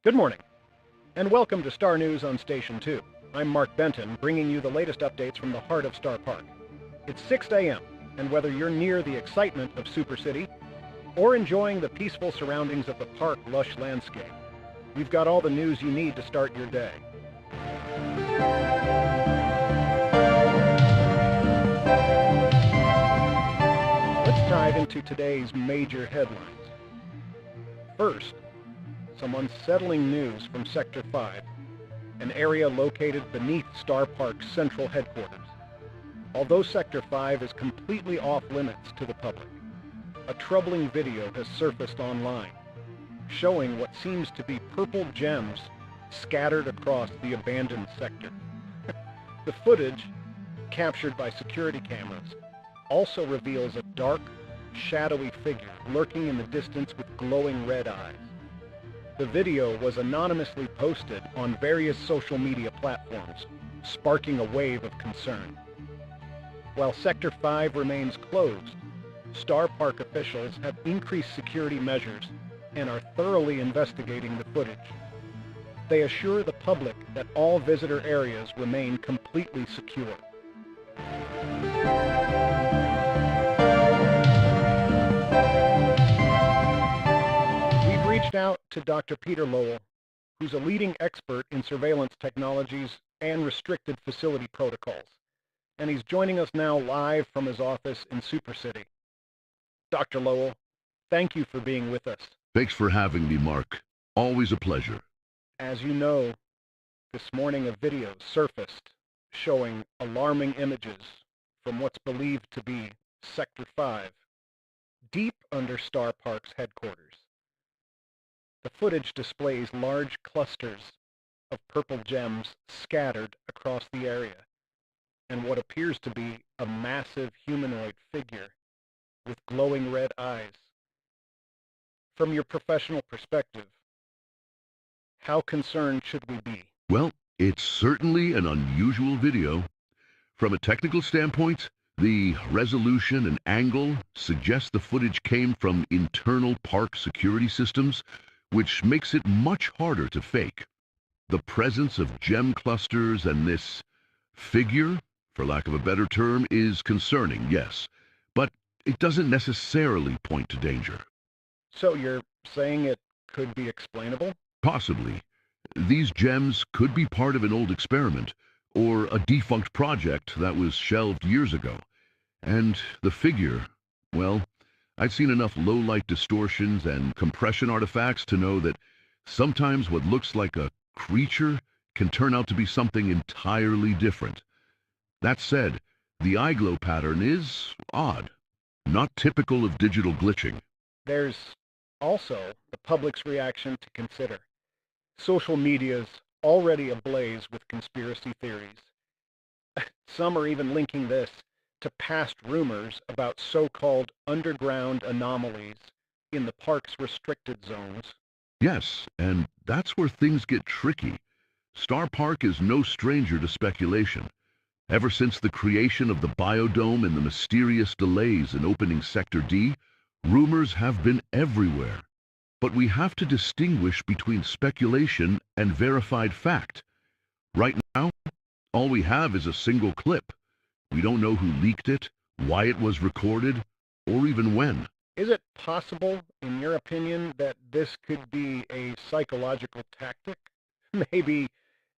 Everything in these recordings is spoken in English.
Good morning, and welcome to Star News on Station 2. I'm Mark Benton, bringing you the latest updates from the heart of Starr Park. It's 6 a.m., and whether you're near the excitement of Super City or enjoying the peaceful surroundings of the park lush landscape, we've got all the news you need to start your day. Let's dive into today's major headlines. First, some unsettling news from Sector 5, an area located beneath Starr Park's central headquarters. Although Sector 5 is completely off-limits to the public, a troubling video has surfaced online, showing what seems to be purple gems scattered across the abandoned sector. The footage, captured by security cameras, also reveals a dark, shadowy figure lurking in the distance with glowing red eyes. The video was anonymously posted on various social media platforms, sparking a wave of concern. While Sector 5 remains closed, Starr Park officials have increased security measures and are thoroughly investigating the footage. They assure the public that all visitor areas remain completely secure. Reached out to Dr. Peter Lowell, who's a leading expert in surveillance technologies and restricted facility protocols, and he's joining us now live from his office in Super City. Dr. Lowell, thank you for being with us. Thanks for having me, Mark. Always a pleasure. As you know, this morning a video surfaced showing alarming images from what's believed to be Sector 5, deep under Starr Park's headquarters. The footage displays large clusters of purple gems scattered across the area, and what appears to be a massive humanoid figure with glowing red eyes. From your professional perspective, how concerned should we be? Well, it's certainly an unusual video. From a technical standpoint, the resolution and angle suggest the footage came from internal park security systems, which makes it much harder to fake. The presence of gem clusters and this figure, for lack of a better term, is concerning, yes, but it doesn't necessarily point to danger. So you're saying it could be explainable? Possibly. These gems could be part of an old experiment, or a defunct project that was shelved years ago. And the figure, well, I've seen enough low-light distortions and compression artifacts to know that sometimes what looks like a creature can turn out to be something entirely different. That said, the eye glow pattern is odd, not typical of digital glitching. There's also the public's reaction to consider. Social media's already ablaze with conspiracy theories. Some are even linking this to past rumors about so-called underground anomalies in the park's restricted zones. Yes, and that's where things get tricky. Starr Park is no stranger to speculation. Ever since the creation of the biodome and the mysterious delays in opening Sector D, rumors have been everywhere. But we have to distinguish between speculation and verified fact. Right now, all we have is a single clip. We don't know who leaked it, why it was recorded, or even when. Is it possible, in your opinion, that this could be a psychological tactic? Maybe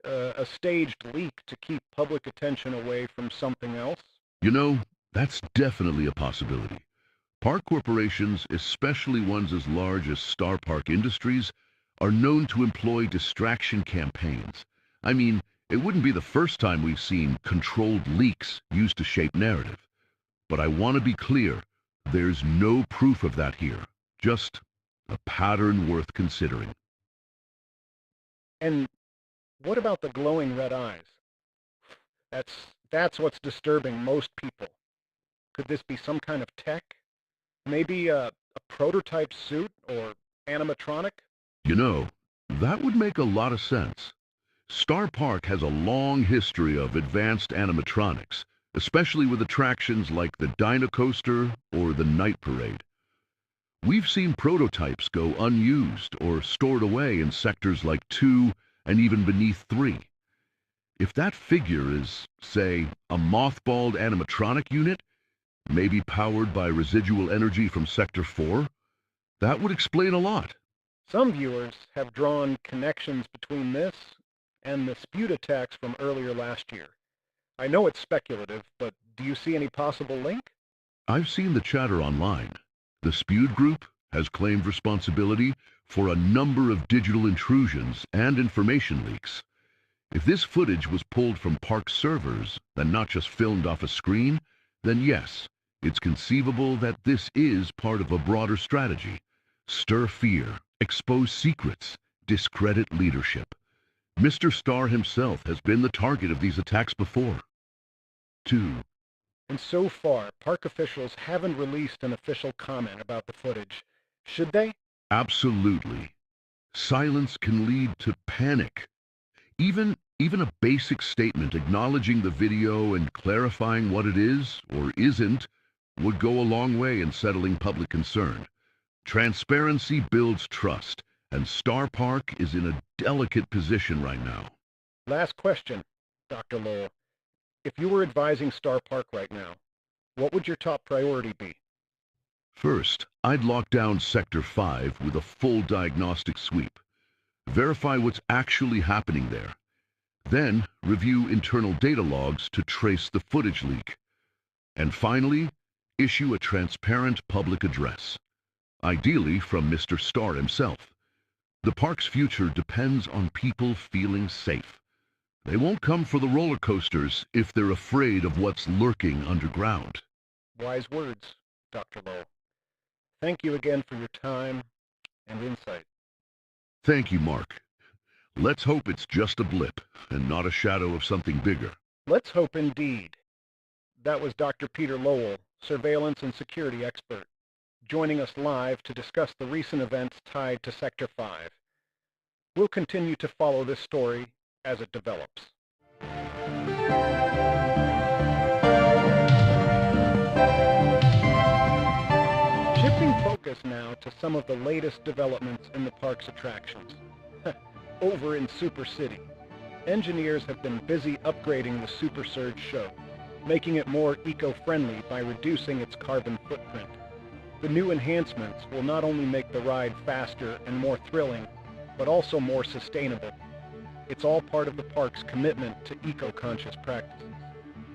a staged leak to keep public attention away from something else? You know, that's definitely a possibility. Park corporations, especially ones as large as Starr Park Industries, are known to employ distraction campaigns. I mean, it wouldn't be the first time we've seen controlled leaks used to shape narrative. But I want to be clear, there's no proof of that here. Just a pattern worth considering. And what about the glowing red eyes? That's what's disturbing most people. Could this be some kind of tech? Maybe a prototype suit or animatronic? You know, that would make a lot of sense. Starr Park has a long history of advanced animatronics, especially with attractions like the Dino Coaster or the Night Parade. We've seen prototypes go unused or stored away in sectors like 2 and even beneath 3. If that figure is, say, a mothballed animatronic unit, maybe powered by residual energy from Sector 4, that would explain a lot. Some viewers have drawn connections between this and the Spewed attacks from earlier last year. I know it's speculative, but do you see any possible link? I've seen the chatter online. The Spewed group has claimed responsibility for a number of digital intrusions and information leaks. If this footage was pulled from park servers and not just filmed off a screen, then yes, it's conceivable that this is part of a broader strategy. Stir fear, expose secrets, discredit leadership. Mr. Starr himself has been the target of these attacks before. 2. And so far, park officials haven't released an official comment about the footage. Should they? Absolutely. Silence can lead to panic. Even a basic statement acknowledging the video and clarifying what it is or isn't would go a long way in settling public concern. Transparency builds trust, and Starr Park is in a delicate position right now. Last question, Dr. Lowell. If you were advising Starr Park right now, what would your top priority be? First, I'd lock down Sector 5 with a full diagnostic sweep. Verify what's actually happening there. Then, review internal data logs to trace the footage leak. And finally, issue a transparent public address. Ideally from Mr. Starr himself. The park's future depends on people feeling safe. They won't come for the roller coasters if they're afraid of what's lurking underground. Wise words, Dr. Lowell. Thank you again for your time and insight. Thank you, Mark. Let's hope it's just a blip and not a shadow of something bigger. Let's hope indeed. That was Dr. Peter Lowell, surveillance and security expert, joining us live to discuss the recent events tied to Sector 5. We'll continue to follow this story as it develops. Shifting focus now to some of the latest developments in the park's attractions. Over in Super City, engineers have been busy upgrading the Super Surge show, making it more eco-friendly by reducing its carbon footprint. The new enhancements will not only make the ride faster and more thrilling, but also more sustainable. It's all part of the park's commitment to eco-conscious practices.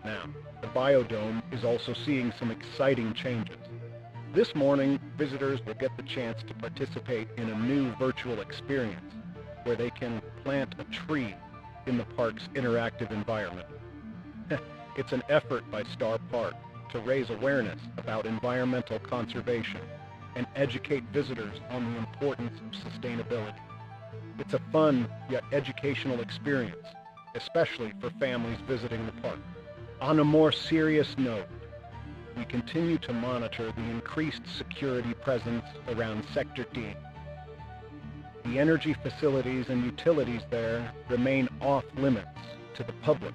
Now, the Biodome is also seeing some exciting changes. This morning, visitors will get the chance to participate in a new virtual experience where they can plant a tree in the park's interactive environment. It's an effort by Starr Park to raise awareness about environmental conservation and educate visitors on the importance of sustainability. It's a fun yet educational experience, especially for families visiting the park. On a more serious note, we continue to monitor the increased security presence around Sector D. The energy facilities and utilities there remain off limits to the public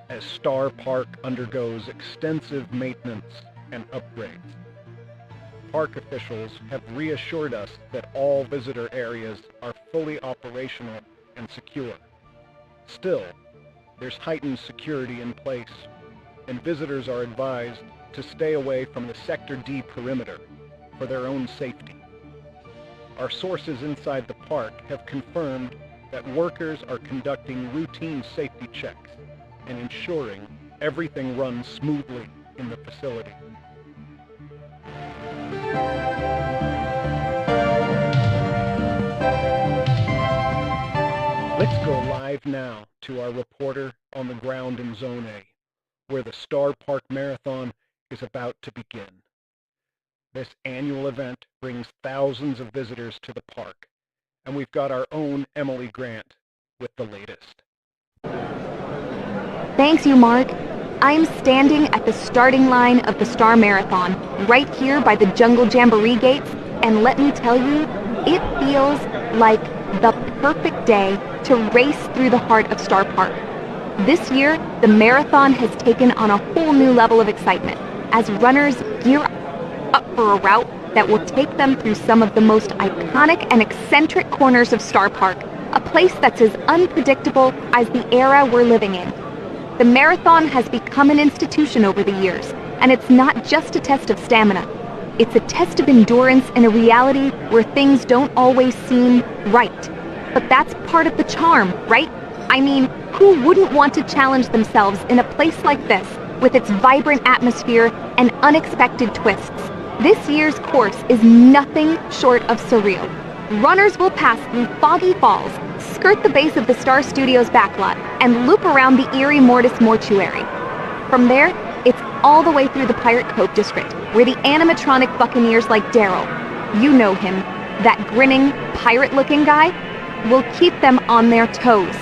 as Starr Park undergoes extensive maintenance and upgrades. Park officials have reassured us that all visitor areas are fully operational and secure. Still, there's heightened security in place, and visitors are advised to stay away from the Sector D perimeter for their own safety. Our sources inside the park have confirmed that workers are conducting routine safety checks and ensuring everything runs smoothly in the facility. Let's go live now to our reporter on the ground in Zone A, where the Starr Park Marathon is about to begin. This annual event brings thousands of visitors to the park, and we've got our own Emily Grant with the latest. Thanks you, Mark. I'm standing at the starting line of the Starr Marathon, right here by the Jungle Jamboree gates, and let me tell you, it feels like the perfect day to race through the heart of Starr Park. This year, the marathon has taken on a whole new level of excitement as runners gear up for a route that will take them through some of the most iconic and eccentric corners of Starr Park, a place that's as unpredictable as the era we're living in. The marathon has become an institution over the years, and it's not just a test of stamina. It's a test of endurance in a reality where things don't always seem right. But that's part of the charm, right? I mean, who wouldn't want to challenge themselves in a place like this, with its vibrant atmosphere and unexpected twists? This year's course is nothing short of surreal. Runners will pass through foggy falls, skirt the base of the Starr Studios backlot, and loop around the eerie Mortis mortuary. From there, it's all the way through the Pirate Cove district, where the animatronic buccaneers like Daryl, you know him, that grinning, pirate-looking guy, will keep them on their toes.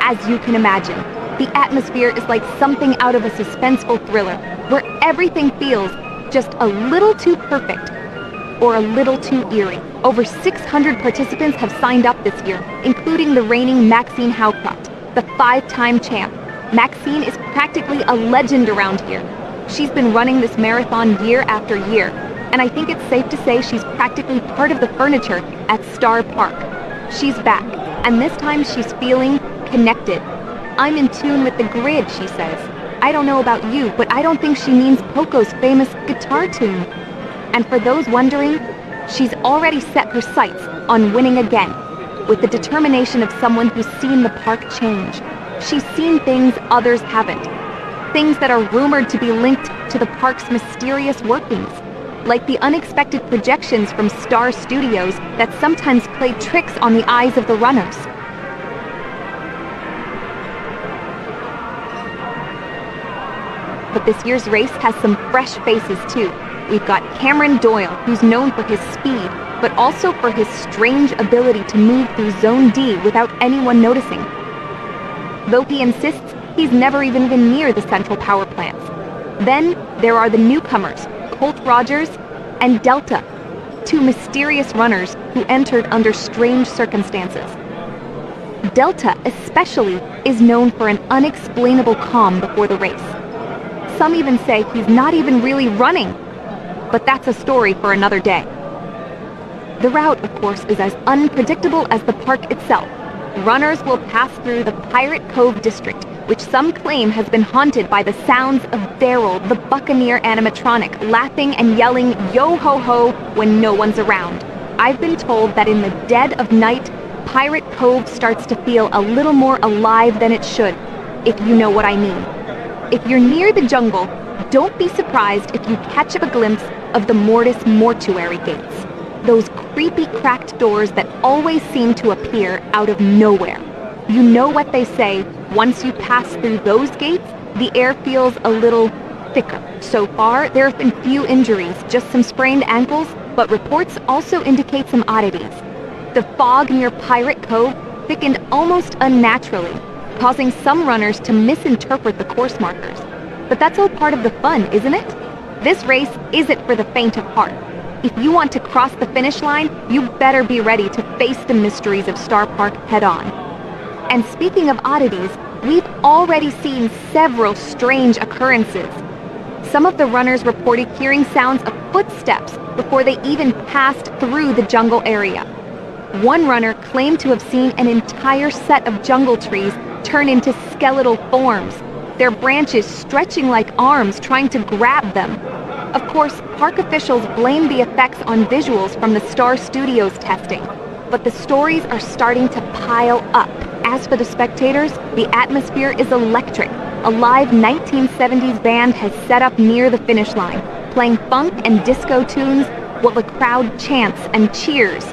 As you can imagine, the atmosphere is like something out of a suspenseful thriller, where everything feels just a little too perfect, or a little too eerie. Over 600 participants have signed up this year, including the reigning Maxine Howcroft, the 5-time champ. Maxine is practically a legend around here. She's been running this marathon year after year, and I think it's safe to say she's practically part of the furniture at Starr Park. She's back, and this time she's feeling connected. I'm in tune with the grid, she says. I don't know about you, but I don't think she means Poco's famous guitar tune. And for those wondering, she's already set her sights on winning again, with the determination of someone who's seen the park change. She's seen things others haven't, things that are rumored to be linked to the park's mysterious workings, like the unexpected projections from Starr Studios that sometimes play tricks on the eyes of the runners. But this year's race has some fresh faces too. We've got Cameron Doyle, who's known for his speed, but also for his strange ability to move through Zone D without anyone noticing. Though he insists he's never even been near the central power plants. Then there are the newcomers, Colt Rogers and Delta, two mysterious runners who entered under strange circumstances. Delta, especially, is known for an unexplainable calm before the race. Some even say he's not even really running, but that's a story for another day. The route, of course, is as unpredictable as the park itself. Runners will pass through the Pirate Cove district, which some claim has been haunted by the sounds of Daryl, the Buccaneer animatronic, laughing and yelling yo-ho-ho when no one's around. I've been told that in the dead of night, Pirate Cove starts to feel a little more alive than it should, if you know what I mean. If you're near the jungle, don't be surprised if you catch a glimpse of the Mortis mortuary gates. Those creepy cracked doors that always seem to appear out of nowhere. You know what they say, once you pass through those gates, the air feels a little thicker. So far, there have been few injuries, just some sprained ankles, but reports also indicate some oddities. The fog near Pirate Cove thickened almost unnaturally, causing some runners to misinterpret the course markers. But that's all part of the fun, isn't it? This race isn't for the faint of heart. If you want to cross the finish line, you better be ready to face the mysteries of Starr Park head-on. And speaking of oddities, we've already seen several strange occurrences. Some of the runners reported hearing sounds of footsteps before they even passed through the jungle area. One runner claimed to have seen an entire set of jungle trees turn into skeletal forms, their branches stretching like arms trying to grab them. Of course, park officials blame the effects on visuals from the Starr Studios testing, but the stories are starting to pile up. As for the spectators, the atmosphere is electric. A live 1970s band has set up near the finish line, playing funk and disco tunes while the crowd chants and cheers.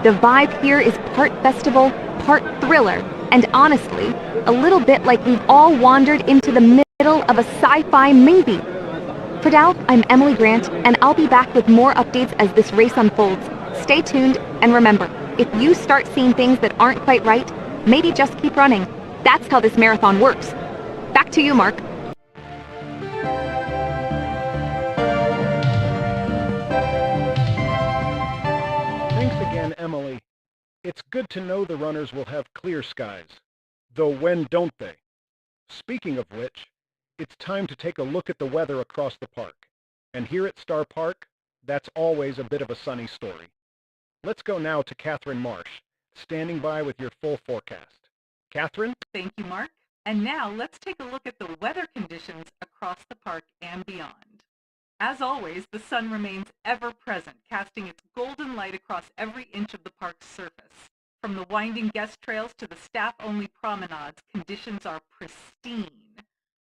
The vibe here is part festival, part thriller, and honestly, a little bit like we've all wandered into the middle of a sci-fi movie. For now, I'm Emily Grant, and I'll be back with more updates as this race unfolds. Stay tuned, and remember, if you start seeing things that aren't quite right, maybe just keep running. That's how this marathon works. Back to you, Mark. Thanks again, Emily. It's good to know the runners will have clear skies. Though when don't they? Speaking of which, it's time to take a look at the weather across the park. And here at Starr Park, That's always a bit of a sunny story. Let's go now to Catherine Marsh, standing by with your full forecast. Catherine? Thank you, Mark. And now let's take a look at the weather conditions across the park and beyond. As always, the sun remains ever present, casting its golden light across every inch of the park's surface. From the winding guest trails to the staff-only promenades, conditions are pristine,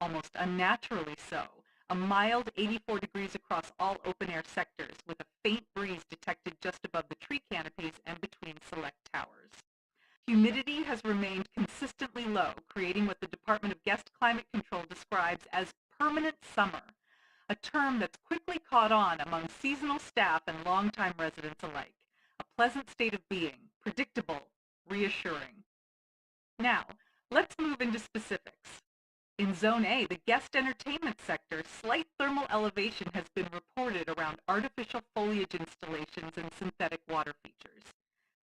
almost unnaturally so. A mild 84 degrees across all open-air sectors, with a faint breeze detected just above the tree canopies and between select towers. Humidity has remained consistently low, creating what the Department of Guest Climate Control describes as permanent summer, a term that's quickly caught on among seasonal staff and longtime residents alike. A pleasant state of being, predictable, reassuring. Now, let's move into specifics. In Zone A, the guest entertainment sector, slight thermal elevation has been reported around artificial foliage installations and synthetic water features.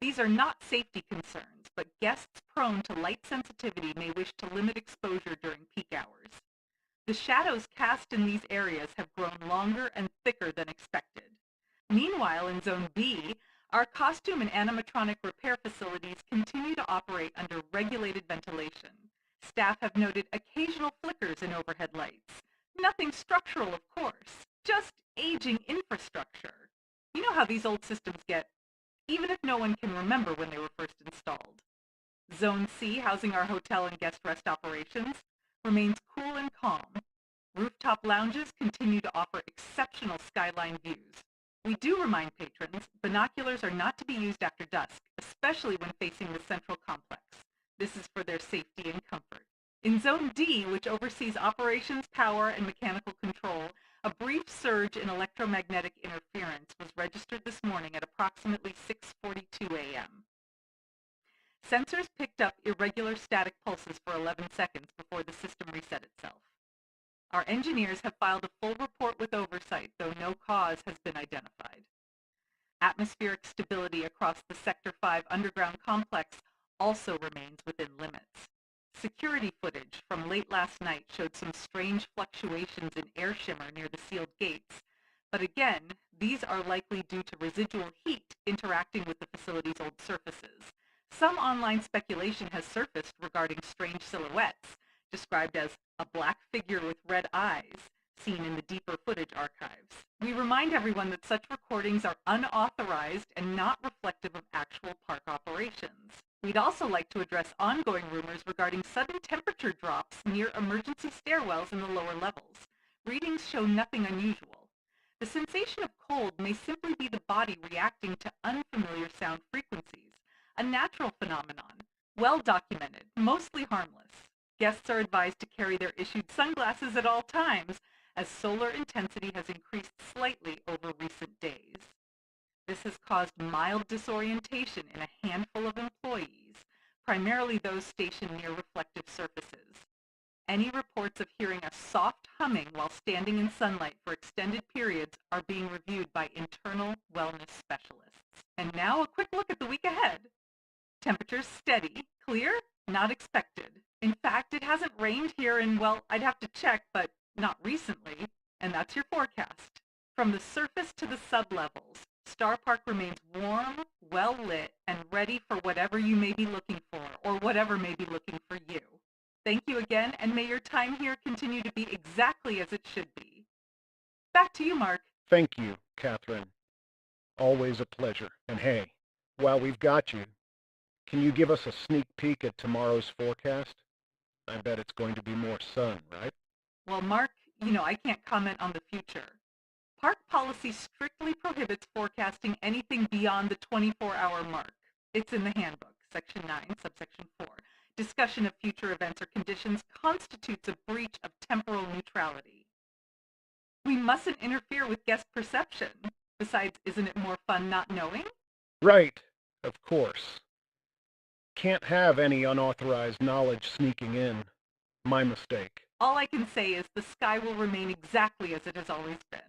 These are not safety concerns, but guests prone to light sensitivity may wish to limit exposure during peak hours. The shadows cast in these areas have grown longer and thicker than expected. Meanwhile, in Zone B, our costume and animatronic repair facilities continue to operate under regulated ventilation. Staff have noted occasional flickers in overhead lights. Nothing structural, of course, just aging infrastructure. You know how these old systems get, even if no one can remember when they were first installed. Zone C, housing our hotel and guest rest operations, remains cool and calm. Rooftop lounges continue to offer exceptional skyline views. We do remind patrons, binoculars are not to be used after dusk, especially when facing the central complex. This is for their safety and comfort. In Zone D, which oversees operations, power, and mechanical control, a brief surge in electromagnetic interference was registered this morning at approximately 6:42 a.m. Sensors picked up irregular static pulses for 11 seconds before the system reset itself. Our engineers have filed a full report with oversight, though no cause has been identified. Atmospheric stability across the Sector 5 underground complex also remains within limits. Security footage from late last night showed some strange fluctuations in air shimmer near the sealed gates, but again, these are likely due to residual heat interacting with the facility's old surfaces. Some online speculation has surfaced regarding strange silhouettes, described as a black figure with red eyes, seen in the deeper footage archives. We remind everyone that such recordings are unauthorized and not reflective of actual park operations. We'd also like to address ongoing rumors regarding sudden temperature drops near emergency stairwells in the lower levels. Readings show nothing unusual. The sensation of cold may simply be the body reacting to unfamiliar sound frequencies, a natural phenomenon, well documented, mostly harmless. Guests are advised to carry their issued sunglasses at all times, as solar intensity has increased slightly over recent days. This has caused mild disorientation in a handful of employees, primarily those stationed near reflective surfaces. Any reports of hearing a soft humming while standing in sunlight for extended periods are being reviewed by internal wellness specialists. And now a quick look at the week ahead. Temperatures steady, clear, not expected. In fact, it hasn't rained here in, well, I'd have to check, but not recently, and that's your forecast. From the surface to the sublevels, Starr Park remains warm, well lit, and ready for whatever you may be looking for, or whatever may be looking for you. Thank you again, and may your time here continue to be exactly as it should be. Back to you, Mark. Thank you, Catherine. Always a pleasure. And hey, while we've got you, can you give us a sneak peek at tomorrow's forecast? I bet it's going to be more sun, right? Well, Mark, I can't comment on the future. Park policy strictly prohibits forecasting anything beyond the 24-hour mark. It's in the handbook, Section 9, Subsection 4. Discussion of future events or conditions constitutes a breach of temporal neutrality. We mustn't interfere with guest perception. Besides, isn't it more fun not knowing? Right, of course. Can't have any unauthorized knowledge sneaking in. My mistake. All I can say is the sky will remain exactly as it has always been.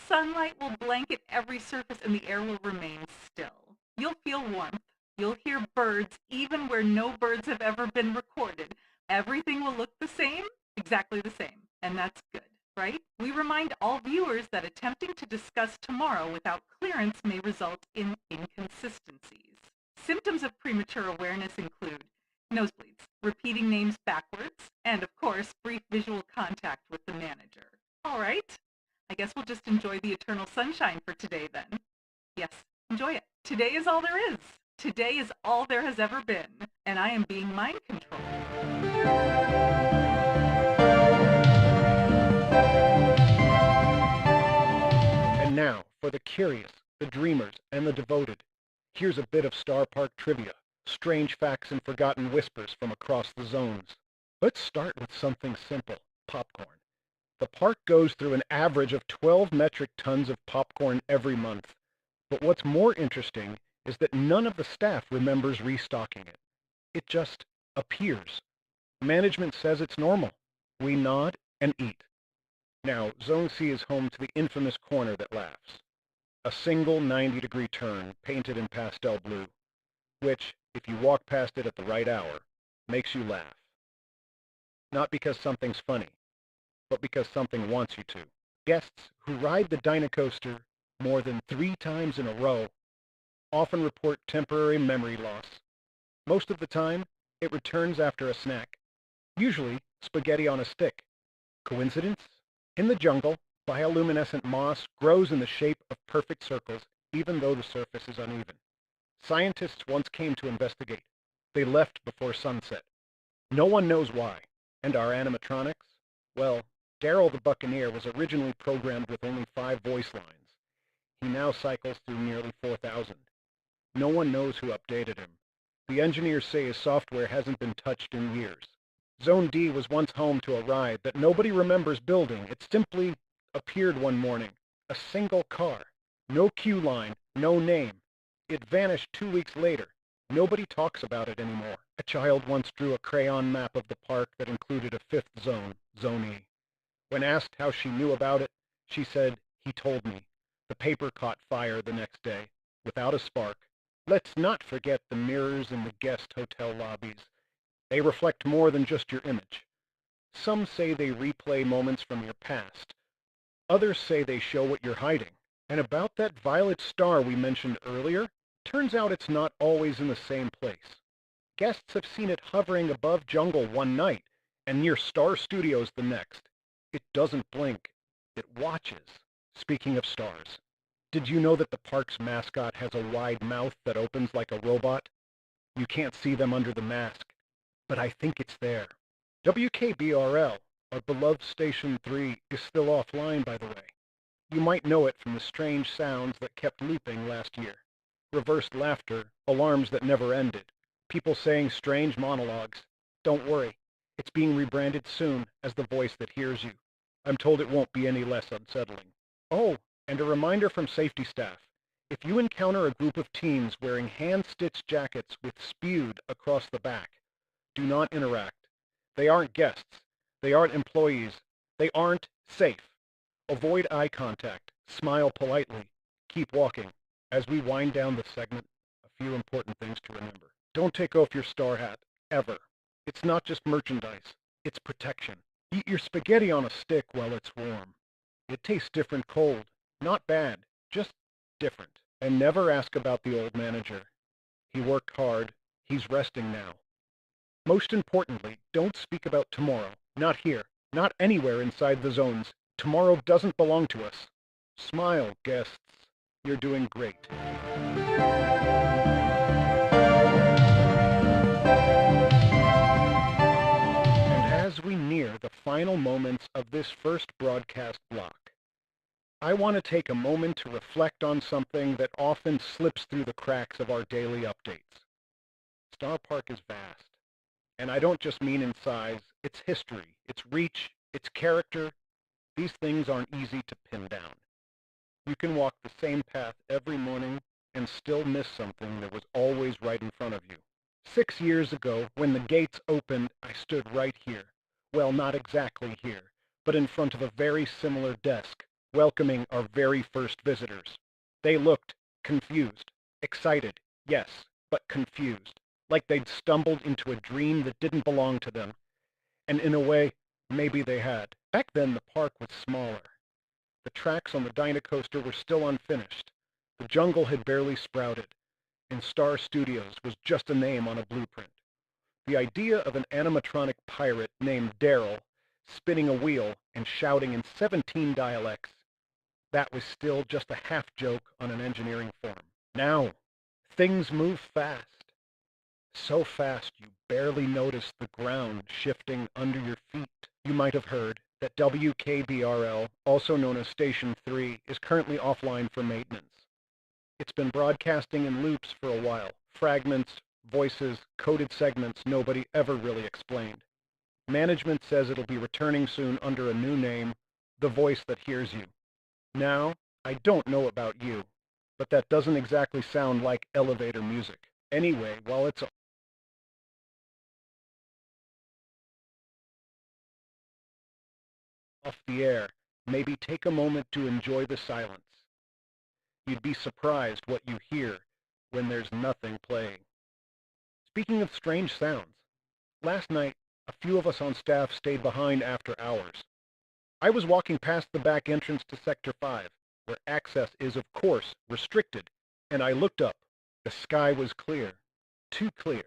Sunlight will blanket every surface and the air will remain still. You'll feel warmth. You'll hear birds even where no birds have ever been recorded. Everything will look the same, exactly the same, and that's good. right? We remind all viewers that attempting to discuss tomorrow without clearance may result in inconsistencies. Symptoms of premature awareness include nosebleeds, repeating names backwards, and of course, brief visual contact with the manager. All right, I guess we'll just enjoy the eternal sunshine for today then. Yes, enjoy it. Today is all there is. Today is all there has ever been, and I am being mind controlled. And now, for the curious, the dreamers, and the devoted, here's a bit of Starr Park trivia, strange facts and forgotten whispers from across the zones. Let's start with something simple, popcorn. The park goes through an average of 12 metric tons of popcorn every month. But what's more interesting is that none of the staff remembers restocking it. It just appears. Management says it's normal. We nod and eat. Now, Zone C is home to the infamous corner that laughs. A single 90-degree turn painted in pastel blue, which, if you walk past it at the right hour, makes you laugh. Not because something's funny, but because something wants you to. Guests who ride the Dynacoaster more than 3 times in a row often report temporary memory loss. Most of the time, it returns after a snack, usually spaghetti on a stick. Coincidence? In the jungle, bioluminescent moss grows in the shape of perfect circles, even though the surface is uneven. Scientists once came to investigate. They left before sunset. No one knows why. And our animatronics? Well, Daryl the Buccaneer was originally programmed with only 5 voice lines. He now cycles through nearly 4,000. No one knows who updated him. The engineers say his software hasn't been touched in years. Zone D was once home to a ride that nobody remembers building. It simply appeared one morning. A single car. No queue line, no name. It vanished 2 weeks later. Nobody talks about it anymore. A child once drew a crayon map of the park that included a 5th zone, Zone E. When asked how she knew about it, she said, "He told me." The paper caught fire the next day, without a spark. Let's not forget the mirrors in the guest hotel lobbies. They reflect more than just your image. Some say they replay moments from your past. Others say they show what you're hiding. And about that violet star we mentioned earlier, turns out it's not always in the same place. Guests have seen it hovering above Jungle one night and near Star Studios the next. It doesn't blink. It watches. Speaking of stars, did you know that the park's mascot has a wide mouth that opens like a robot? You can't see them under the mask, but I think it's there. WKBRL, our beloved Station 3, is still offline, by the way. You might know it from the strange sounds that kept looping last year. Reversed laughter, alarms that never ended, people saying strange monologues. Don't worry, it's being rebranded soon as the voice that hears you. I'm told it won't be any less unsettling. Oh, and a reminder from safety staff. If you encounter a group of teens wearing hand-stitched jackets with spewed across the back, do not interact. They aren't guests. They aren't employees. They aren't safe. Avoid eye contact. Smile politely. Keep walking. As we wind down the segment, a few important things to remember. Don't take off your star hat, ever. It's not just merchandise. It's protection. Eat your spaghetti on a stick while it's warm. It tastes different cold. Not bad, just different. And never ask about the old manager. He worked hard. He's resting now. Most importantly, don't speak about tomorrow. Not here. Not anywhere inside the zones. Tomorrow doesn't belong to us. Smile, guests. You're doing great. And as we near the final moments of this first broadcast block, I want to take a moment to reflect on something that often slips through the cracks of our daily updates. Starr Park is vast. And I don't just mean in size, its history, its reach, its character. These things aren't easy to pin down. You can walk the same path every morning and still miss something that was always right in front of you. 6 years ago, when the gates opened, I stood right here. Well, not exactly here, but in front of a very similar desk, welcoming our very first visitors. They looked confused, excited, yes, but confused. Like they'd stumbled into a dream that didn't belong to them. And in a way, Maybe they had. Back then, the park was smaller. The tracks on the Dynacoaster were still unfinished. The jungle had barely sprouted, and Starr Studios was just a name on a blueprint. The idea of an animatronic pirate named Daryl spinning a wheel and shouting in 17 dialects, that was still just a half-joke on an engineering form. Now, things move fast. So fast you barely notice the ground shifting under your feet. You might have heard that WKBRL, also known as Station 3, is currently offline for maintenance. It's been broadcasting in loops for a while. Fragments, voices, coded segments nobody ever really explained. Management says it'll be returning soon under a new name, The Voice That Hears You. Now, I don't know about you, but that doesn't exactly sound like elevator music. Anyway, while it's off the air, maybe take a moment to enjoy the silence. You'd be surprised what you hear when there's nothing playing. Speaking of strange sounds, last night, a few of us on staff stayed behind after hours. I was walking past the back entrance to Sector 5, where access is, of course, restricted, and I looked up. The sky was clear, too clear,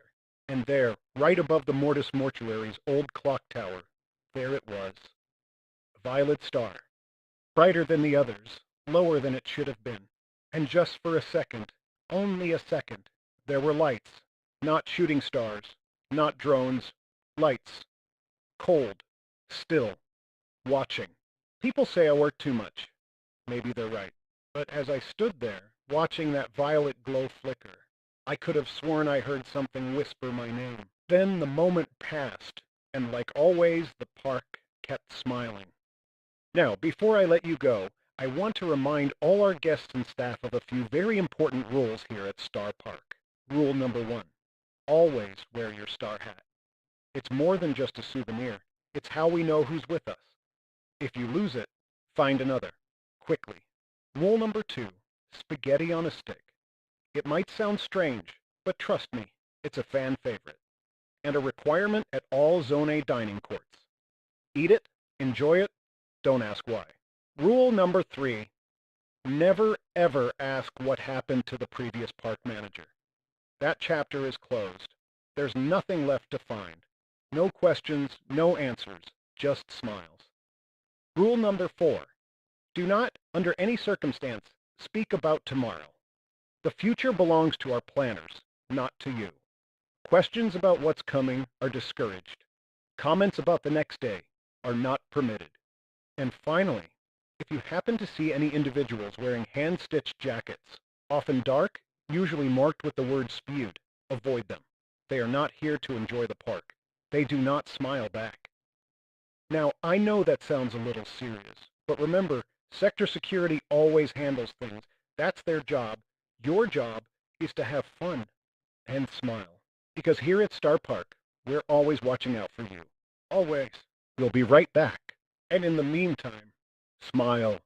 and there, right above the Mortis Mortuary's old clock tower, there it was. A violet star, brighter than the others, lower than it should have been. And just for a second, only a second, there were lights, not shooting stars, not drones, lights, cold, still, watching. People say I work too much. Maybe they're right. But as I stood there, watching that violet glow flicker, I could have sworn I heard something whisper my name. Then the moment passed, and like always, the park kept smiling. Now, before I let you go, I want to remind all our guests and staff of a few very important rules here at Starr Park. Rule number 1, always wear your star hat. It's more than just a souvenir. It's how we know who's with us. If you lose it, find another, quickly. Rule number 2, spaghetti on a stick. It might sound strange, but trust me, it's a fan favorite. And a requirement at all Zone A dining courts. Eat it, enjoy it, don't ask why. Rule number 3, never ever ask what happened to the previous park manager. That chapter is closed. There's nothing left to find. No questions, no answers, just smiles. Rule number 4, do not, under any circumstance, speak about tomorrow. The future belongs to our planners, not to you. Questions about what's coming are discouraged. Comments about the next day are not permitted. And finally, if you happen to see any individuals wearing hand-stitched jackets, often dark, usually marked with the word spewed, avoid them. They are not here to enjoy the park. They do not smile back. Now, I know that sounds a little serious, but remember, sector security always handles things. That's their job. Your job is to have fun and smile. Because here at Starr Park, we're always watching out for you. Always. We'll be right back. And in the meantime, smile.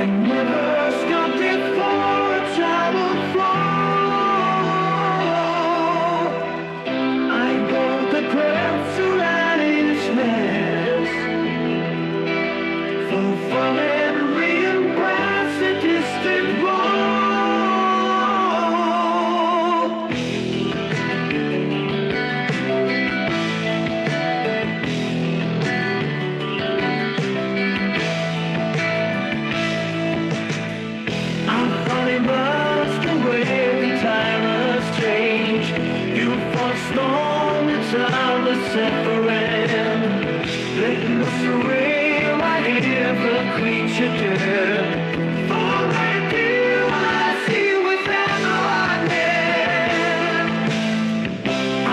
I never stopped before a travel flow. I go the crowd surrounding this mess. For fun and reembrace a distant road. I'm funny must away the tireless change. You force storm the timeless separate. Let me surreal I hear the creature dead. For I do I see without no idea.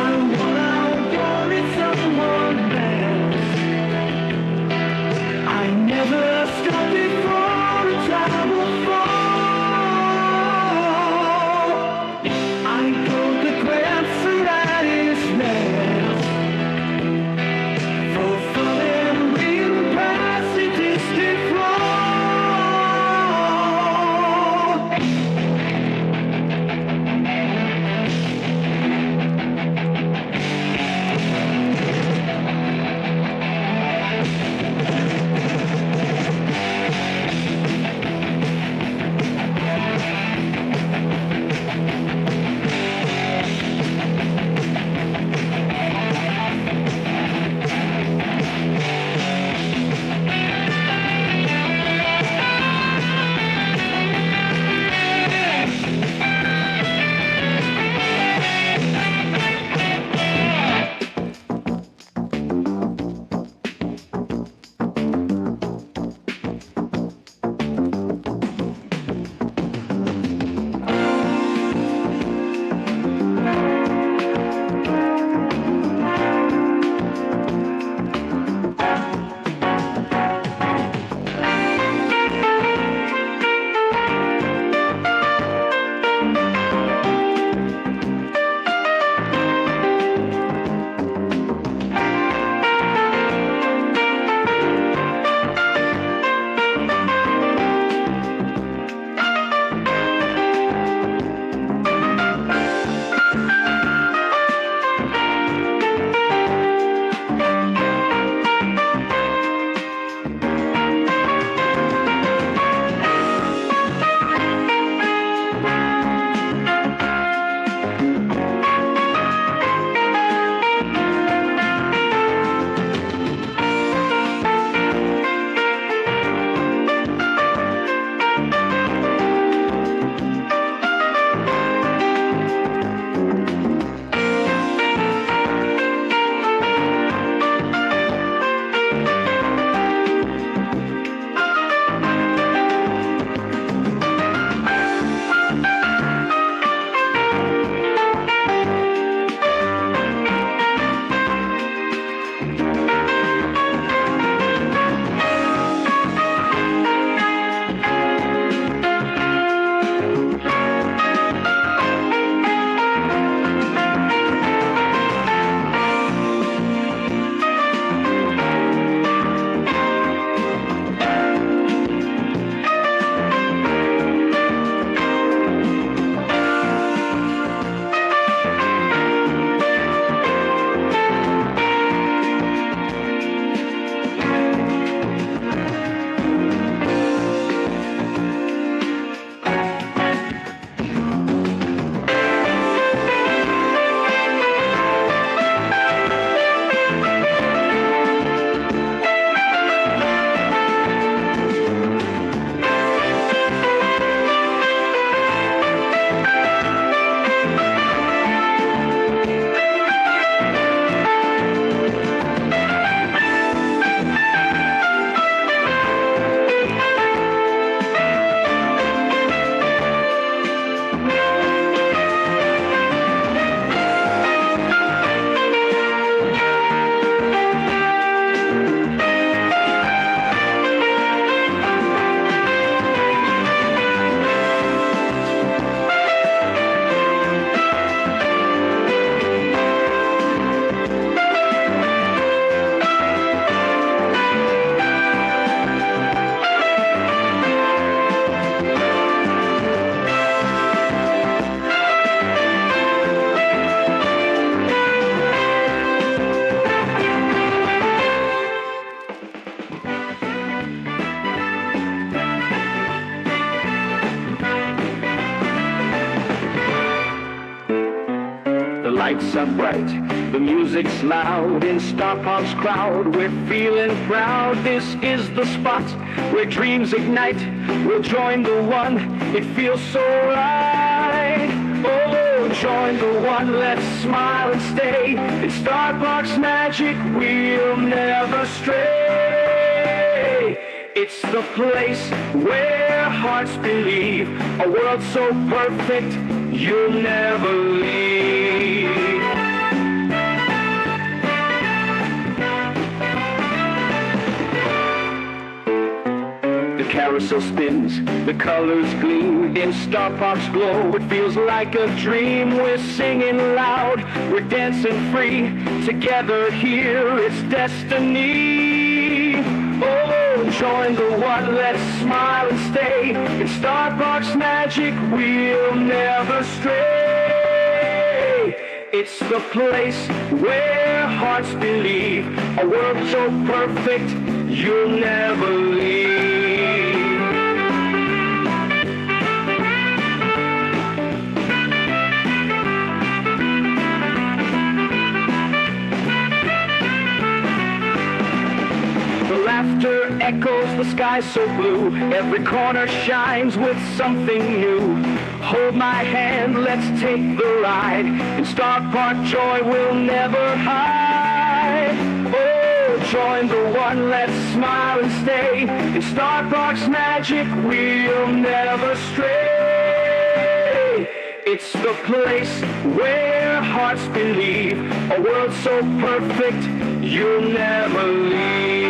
I'm what I wanted someone else. I never stopped before a travel fall. I go the grants that is left. lights are bright, the music's loud. In Starr Park's crowd, we're feeling proud. This is the spot where dreams ignite. We'll join the one, it feels so right. Oh, join the one, let's smile and stay. In Starr Park's magic, we'll never stray. It's the place where hearts believe, a world so perfect you'll never leave. The carousel spins, the colors gleam. In Starr Park's glow, it feels like a dream. We're singing loud, we're dancing free. Together here, it's destiny. Oh, join the one, let's smile and stay. In Starr Park's magic, we'll never stray. It's the place where hearts believe, a world so perfect you'll never leave. Laughter echoes, the sky so blue. Every corner shines with something new. Hold my hand, let's take the ride. In Starr Park, joy will never hide. Oh, join the one, let's smile and stay. In Starr Park's magic, we'll never stray. It's the place where hearts believe, a world so perfect you'll never leave.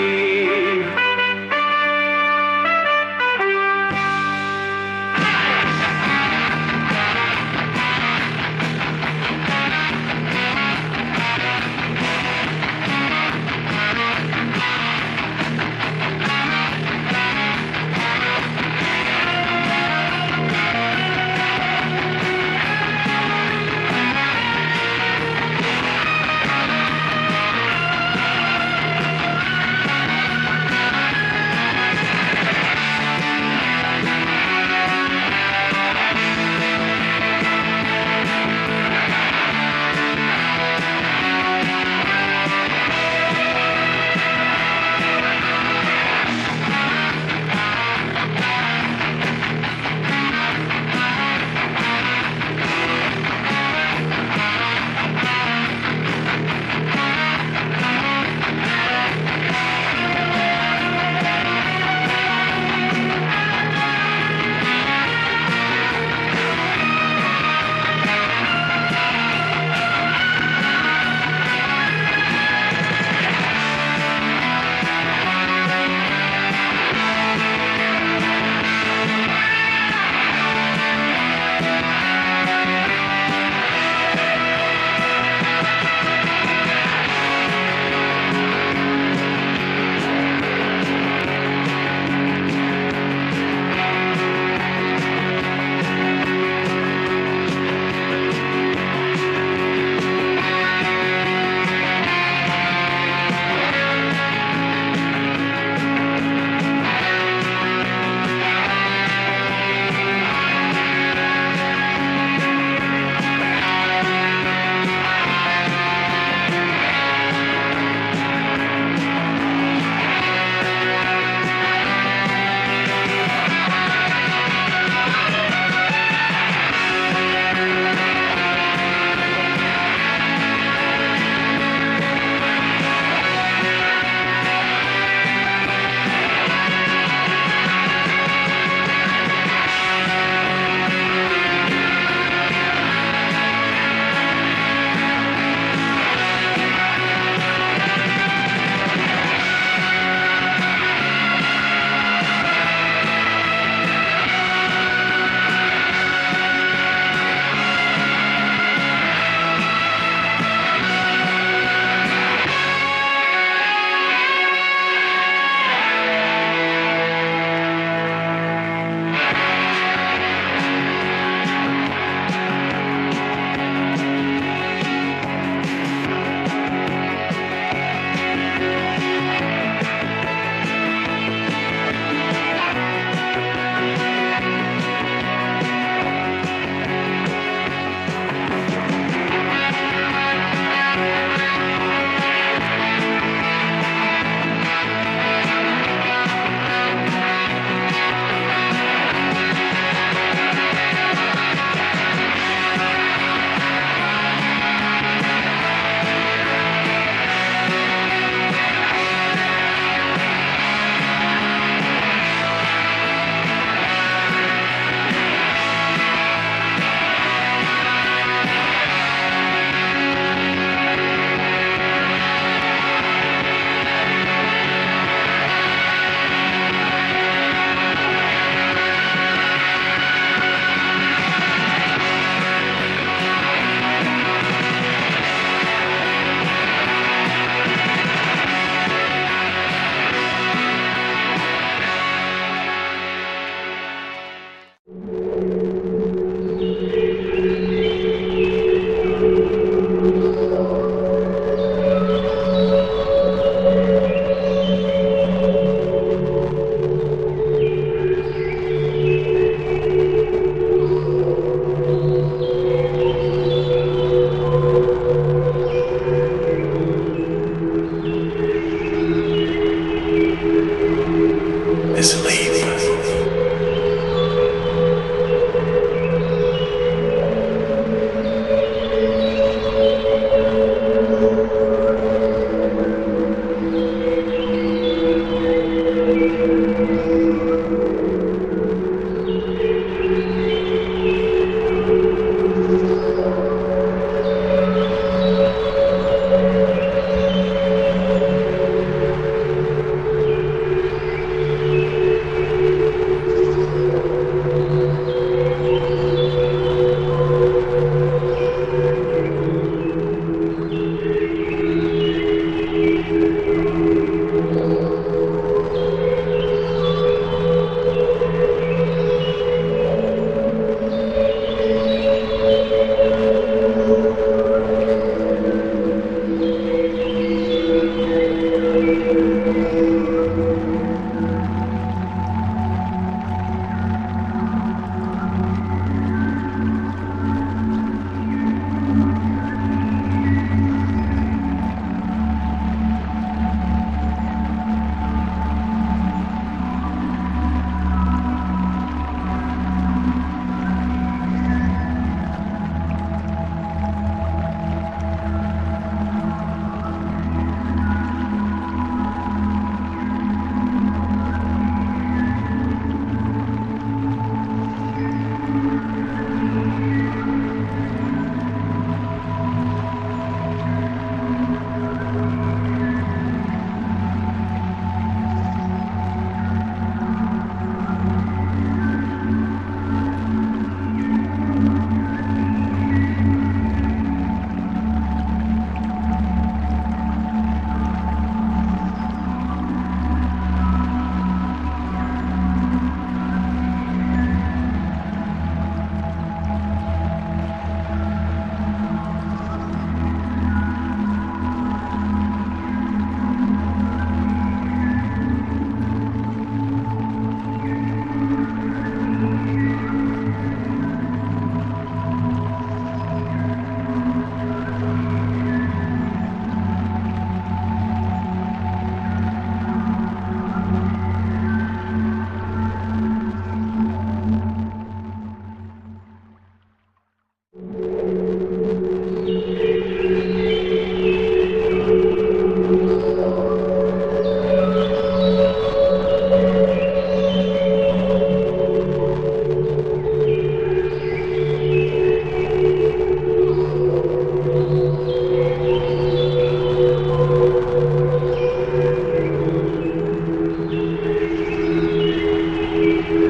You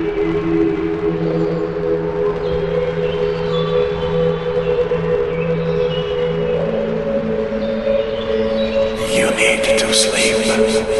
need to sleep.